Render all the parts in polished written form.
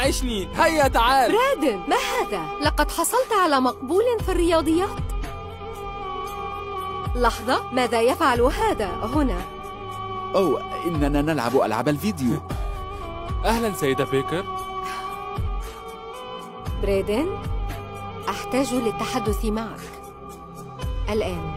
ناعشني. هيا تعال. برادن، ما هذا؟ لقد حصلت على مقبول في الرياضيات. لحظة، ماذا يفعل هذا هنا؟ إننا نلعب ألعاب الفيديو. أهلا سيدة بيكر. برادن، أحتاج للتحدث معك الآن.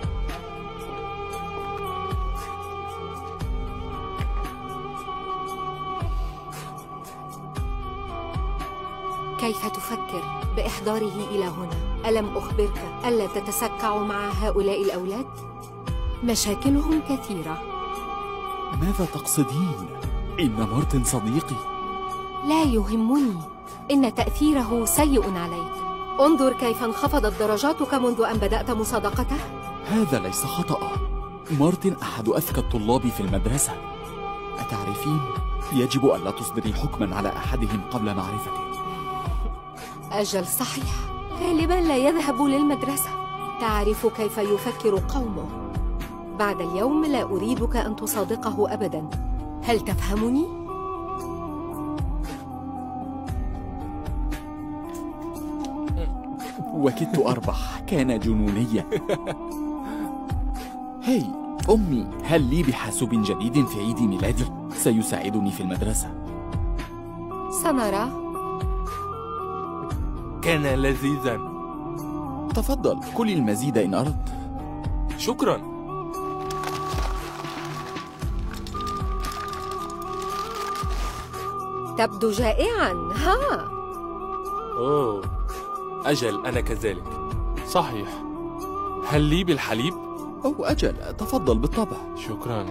كيف تفكر بإحضاره إلى هنا؟ ألم أخبرك ألا تتسكع مع هؤلاء الأولاد؟ مشاكلهم كثيرة. ماذا تقصدين؟ إن مارتن صديقي. لا يهمني، إن تأثيره سيء عليك. انظر كيف انخفضت درجاتك منذ أن بدأت مصادقته. هذا ليس خطأ. مارتن أحد أذكى الطلاب في المدرسة. أتعرفين؟ يجب ألا تصدري حكماً على أحدهم قبل معرفته. أجل صحيح، غالباً لا يذهب للمدرسة. تعرف كيف يفكر قومه. بعد اليوم لا أريدك أن تصادقه أبداً. هل تفهمني؟ وكدت أربح، كان جنونيا. هاي أمي، هل لي بحاسوب جديد في عيد ميلادي؟ سيساعدني في المدرسة. سنرى. كان لذيذا. تفضل، كل المزيد إن أردت. شكرا. تبدو جائعاً، ها؟ أوه، أجل أنا كذلك. صحيح. هل لي بالحليب؟ أجل، تفضل بالطبع. شكرا.